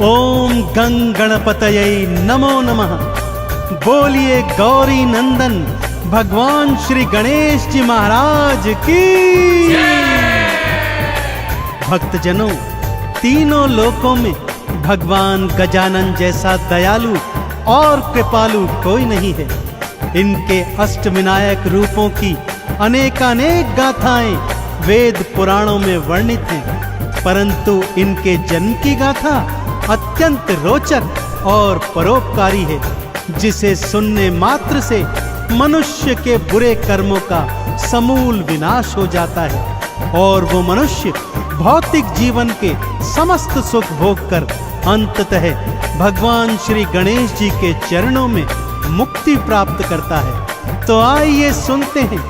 ओम गंग गणपतये नमो नमः। बोलिए गौरी नंदन भगवान श्री गणेश जी महाराज की। भक्तजनों, तीनों लोकों में भगवान गजानन जैसा दयालु और कृपालु कोई नहीं है। इनके अष्टविनायक रूपों की अनेकानेक गाथाएं वेद पुराणों में वर्णित हैं, परंतु इनके जन्म की गाथा अत्यंत रोचक और परोपकारी है, जिसे सुनने मात्र से मनुष्य के बुरे कर्मों का समूल विनाश हो जाता है और वो मनुष्य भौतिक जीवन के समस्त सुख भोग कर अंततः भगवान श्री गणेश जी के चरणों में मुक्ति प्राप्त करता है। तो आइए सुनते हैं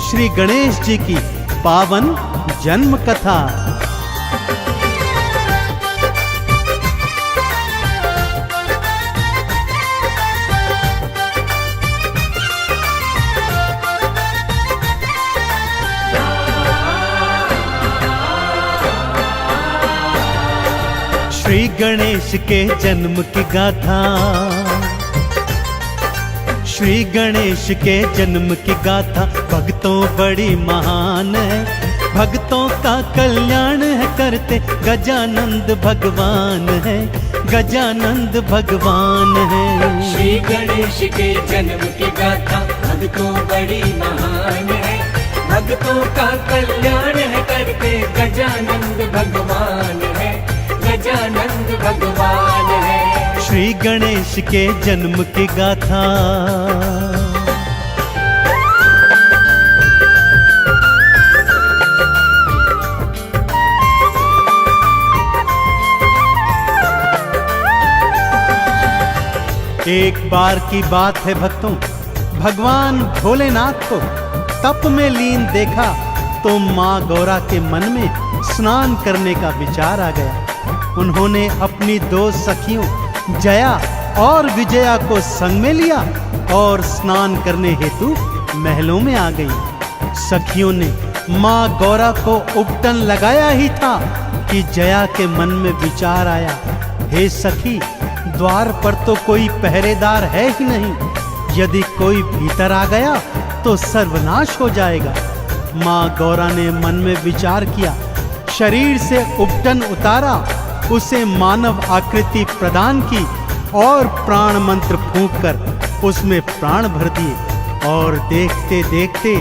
श्री गणेश जी की पावन जन्म कथा। श्री गणेश के जन्म की गाथा। श्री गणेश के जन्म की गाथा भक्तों बड़ी महान है, भक्तों का कल्याण है करते गजानंद भगवान है, गजानंद भगवान है। श्री गणेश के जन्म की गाथा भक्तों बड़ी महान है, भक्तों का कल्याण है करते गजानंद भगवान है, गजानंद भगवान है। श्री गणेश के जन्म की गाथा। एक बार की बात है भक्तों, भगवान भोलेनाथ को तप में लीन देखा तो माँ गौरा के मन में स्नान करने का विचार आ गया। उन्होंने अपनी दो सखियों जया और विजया को संग में लिया और स्नान करने हेतु महलों में आ गई। सखियों ने माँ गौरा को उपटन लगाया ही था कि जया के मन में विचार आया, हे सखी, द्वार पर तो कोई पहरेदार है ही नहीं, यदि कोई भीतर आ गया तो सर्वनाश हो जाएगा। माँ गौरा ने मन में विचार किया, शरीर से उपटन उतारा, उसे मानव आकृति प्रदान की और प्राण मंत्र फूंककर उसमें प्राण भर दिए और देखते देखते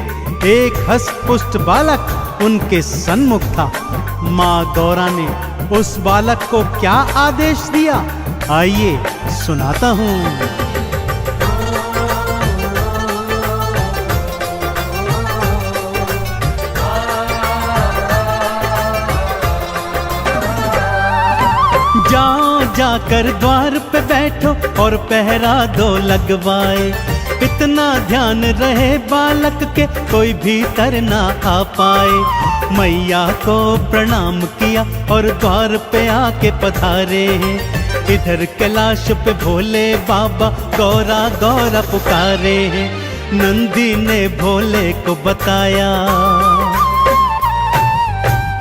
एक हष्ट-पुष्ट बालक उनके सन्मुख था। माँ गौरा ने उस बालक को क्या आदेश दिया, आइए सुनाता हूँ। जाकर द्वार पे बैठो और पहरा दो लगवाए, इतना ध्यान रहे बालक के कोई भीतर ना आ पाए। मैया को प्रणाम किया और द्वार पे आके पधारे, इधर कैलाश पे भोले बाबा गौरा गौरा पुकारे। नंदी ने भोले को बताया,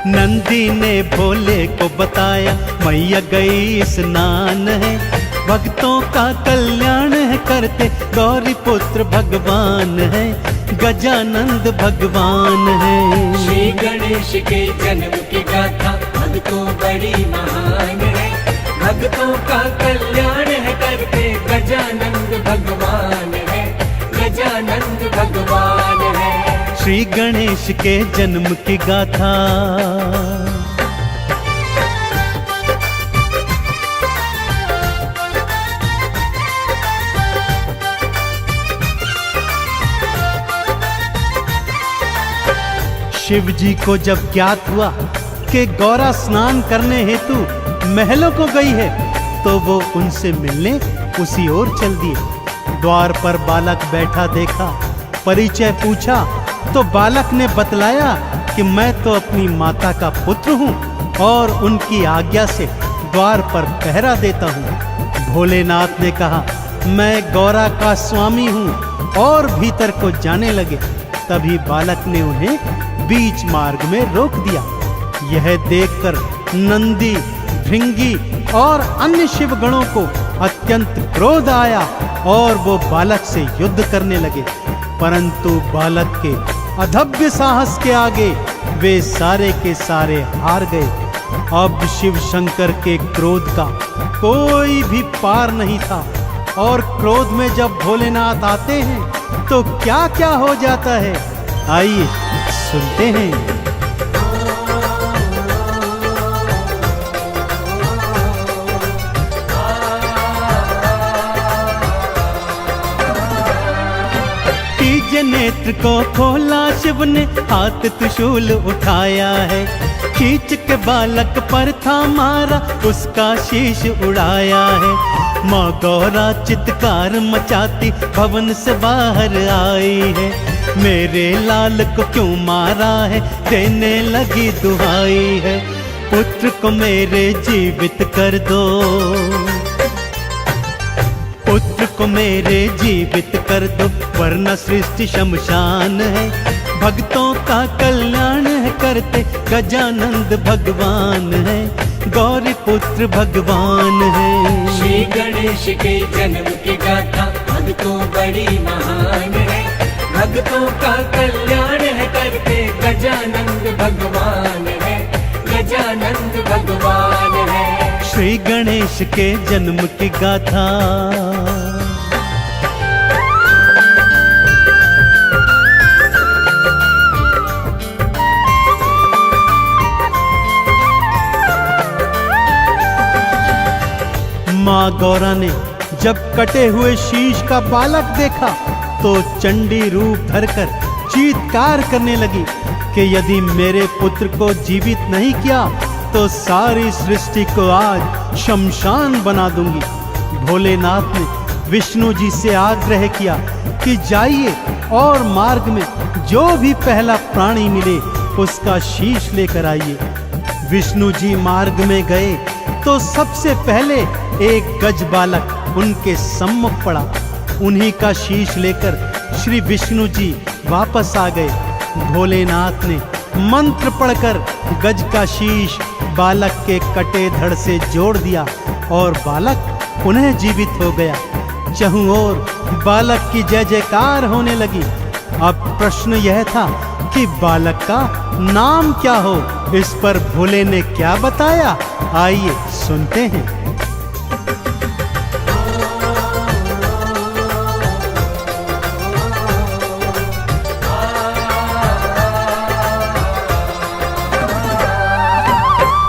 नंदी ने भोले को बताया, मैया गई स्नान है, भक्तों का कल्याण है करते गौरी पुत्र भगवान है, गजानंद भगवान है। श्री गणेश के जन्म की गाथा भक्तों बड़ी महान है, भक्तों का कल्याण है करते गजानंद भगवान है, गजानंद भगवान है। श्री गणेश के जन्म की गाथा। शिव जी को जब ज्ञात हुआ कि गौरा स्नान करने हेतु महलों को गई है, तो वो उनसे मिलने उसी ओर चल दिए। द्वार पर बालक बैठा देखा, परिचय पूछा तो बालक ने बतलाया कि मैं तो अपनी माता का पुत्र हूँ और उनकी आज्ञा से द्वार पर पहरा देता हूँ। भोलेनाथ ने कहा, मैं गौरा का स्वामी हूँ, और भीतर को जाने लगे। तभी बालक ने उन्हें बीच मार्ग में रोक दिया। यह देखकर नंदी, भृंगी और अन्य शिव गणों को अत्यंत क्रोध आया और वो बालक से युद्ध करने लगे, परंतु बालक के अधभ्य साहस के आगे वे सारे के सारे हार गए। अब शिव शंकर के क्रोध का कोई भी पार नहीं था, और क्रोध में जब भोलेनाथ आते हैं तो क्या क्या हो जाता है, आइए सुनते हैं। तीजे नेत्र को खोला शिव ने, हाथ त्रिशूल उठाया है, खींच के बालक पर था मारा, उसका शीश उड़ाया है। माँ गौरा चित्कार मचाती भवन से बाहर आई है, मेरे लाल को क्यों मारा है, देने लगी दुहाई है। पुत्र को मेरे जीवित कर दो, पुत्र को मेरे जीवित कर दो, वरना सृष्टि शमशान है। भक्तों का कल्याण है करते गजानंद भगवान है, गौरी पुत्र भगवान है। श्री गणेश के जन्म की गाथा भक्तों बड़ी महान है, भक्तों का कल्याण है करते गजानंद भगवान है, गजानंद भगवान है। श्री गणेश के जन्म की गाथा। माँ गौरा ने जब कटे हुए शीश का बालक देखा तो चंडी रूप धरकर चीत्कार करने लगी कि यदि मेरे पुत्र को जीवित नहीं किया तो सारी सृष्टि को आज शमशान बना दूंगी। भोलेनाथ ने विष्णु जी से आग्रह किया कि जाइए और मार्ग में जो भी पहला प्राणी मिले उसका शीश लेकर आइए। विष्णु जी मार्ग में गए तो सबसे पहले एक गज बालक उनके सम्मुख पड़ा। उन्हीं का शीश लेकर श्री विष्णु जी वापस आ गए। भोलेनाथ ने मंत्र पढ़कर गज का शीश बालक के कटे धड़ से जोड़ दिया और बालक पुनः जीवित हो गया। चहुं ओर बालक की जय जयकार होने लगी। अब प्रश्न यह था कि बालक का नाम क्या हो। इस पर भोले ने क्या बताया, आइए सुनते हैं।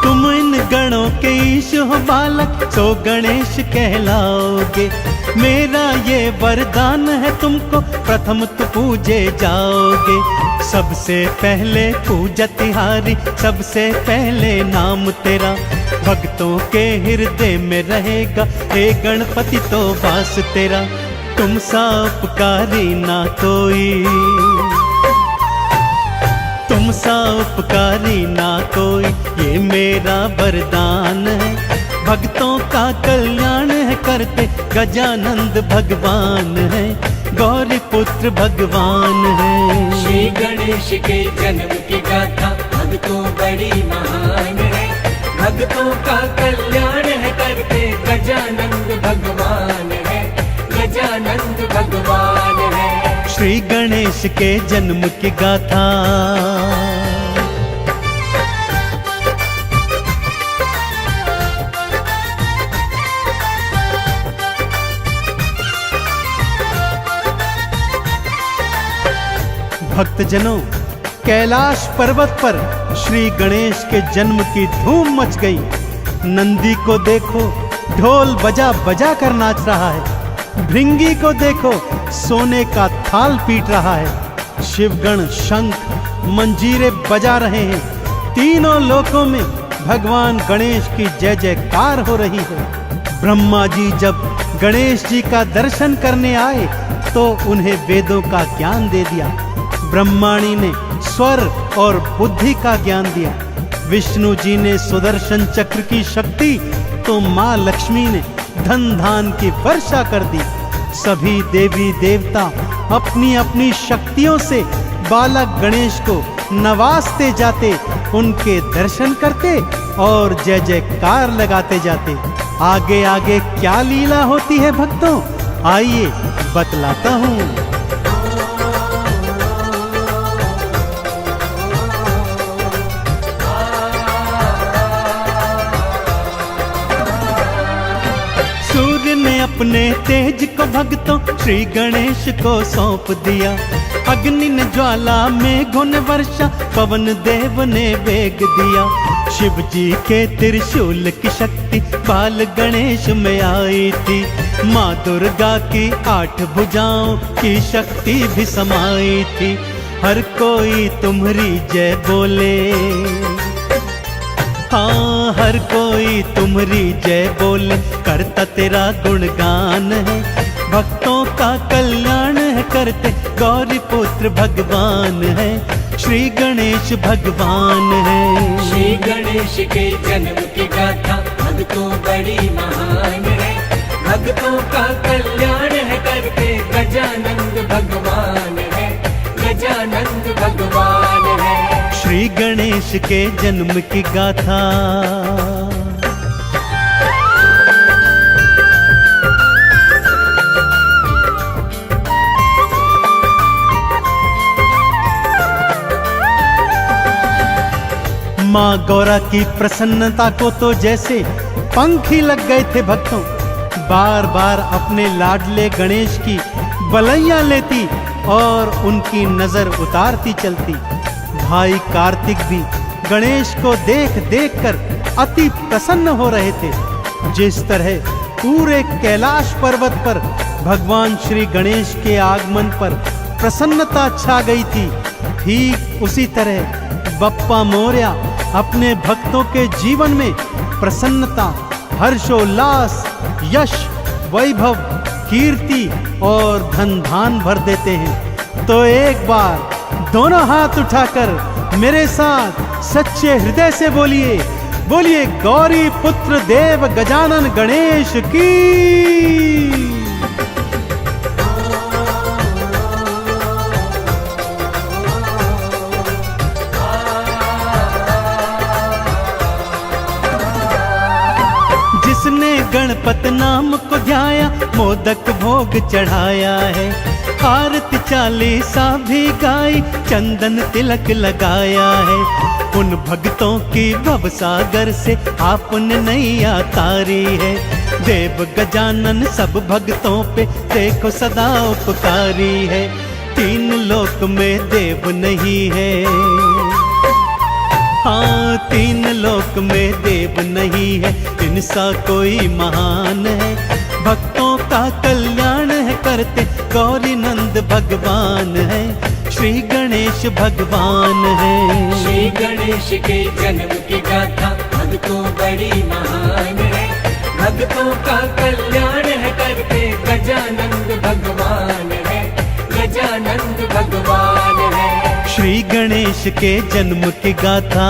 तुम इन गणों के ईश हो बालक, तो गणेश कहलाओगे। मेरा ये वरदान है तुमको, प्रथम तो पूजे जाओगे। सबसे पहले पूजा तिहारी, सबसे पहले नाम तेरा भक्तों के हृदय में रहेगा। हे गणपति तो वास तेरा, तुम सा उपकारी ना कोई, तुम सा उपकारी ना कोई, ये मेरा वरदान है। भक्तों का कल्याण है करते गजानंद भगवान है, गौरी पुत्र भगवान है। श्री गणेश के जन्म की गाथा भक्तों बड़ी महान है, भक्तों का कल्याण है करते गजानंद भगवान है, गजानंद भगवान है। श्री गणेश के जन्म की गाथा। भक्तजनों, कैलाश पर्वत पर श्री गणेश के जन्म की धूम मच गई। नंदी को देखो ढोल बजा बजा कर नाच रहा है, भृंगी को देखो सोने का थाल पीट रहा है, शिवगण शंख मंजीरे बजा रहे हैं। तीनों लोकों में भगवान गणेश की जय जयकार हो रही है। ब्रह्मा जी जब गणेश जी का दर्शन करने आए तो उन्हें वेदों का ज्ञान दे दिया। ब्रह्माणी ने स्वर और बुद्धि का ज्ञान दिया। विष्णु जी ने सुदर्शन चक्र की शक्ति, तो माँ लक्ष्मी ने धन धान की वर्षा कर दी। सभी देवी देवता अपनी अपनी शक्तियों से बालक गणेश को नवाजते जाते, उनके दर्शन करते और जय जयकार लगाते जाते। आगे आगे क्या लीला होती है भक्तों, आइए बतलाता हूँ। सूर्य ने अपने तेज को भक्तों श्री गणेश को सौंप दिया। अग्नि ने ज्वाला, मेघों ने वर्षा, पवन देव ने वेग दिया। शिव जी के त्रिशूल की शक्ति बाल गणेश में आई थी। माँ दुर्गा की 8 भुजाओं की शक्ति भी समाई थी। हर कोई तुम्हारी जय बोले, हाँ हर कोई तुम्हारी जय बोले, करता तेरा गुणगान है। भक्तों का कल्याण है करते, गौरी पुत्र भगवान है, श्री गणेश भगवान है। श्री गणेश के जन्म की गाथा भक्तों बड़ी महान है। भक्तों का कल्याण है करते, गजानंद भगवान है, गजानंद भगवान है। श्री गणेश के जन्म की गाथा। माँ गौरा की प्रसन्नता को तो जैसे पंख ही लग गए थे भक्तों। बार बार अपने लाडले गणेश की बलैया लेती और उनकी नजर उतारती चलती। भाई कार्तिक भी गणेश को देख देख कर अति प्रसन्न हो रहे थे। जिस तरह पूरे कैलाश पर्वत पर भगवान श्री गणेश के आगमन पर प्रसन्नता छा गई थी, ठीक उसी तरह बप्पा मोरया अपने भक्तों के जीवन में प्रसन्नता, हर्षोल्लास, यश, वैभव, कीर्ति और धन धान भर देते हैं। तो एक बार दोनों हाथ उठाकर मेरे साथ सच्चे हृदय से बोलिए, बोलिए गौरी पुत्र देव गजानन गणेश की। जिसने गणपत नाम को ध्याया, मोदक भोग चढ़ाया है। आरती चालीसा भी गाई, चंदन तिलक लगाया है। उन भक्तों की भव सागर से आपने नैया तारी है। देव गजानन सब भक्तों पे देखो सदा उपकारी है। 3 लोक में देव नहीं है, हाँ 3 लोक में देव नहीं है, इनसा कोई महान है। भक्तों का कल्याण है करते, गौरी नंद भगवान है, श्री गणेश भगवान है। श्री गणेश के जन्म की गाथा भक्तों बड़ी महान है। भक्तों का कल्याण है करते, गजानंद भगवान है, गजानंद भगवान है। श्री गणेश के जन्म की गाथा।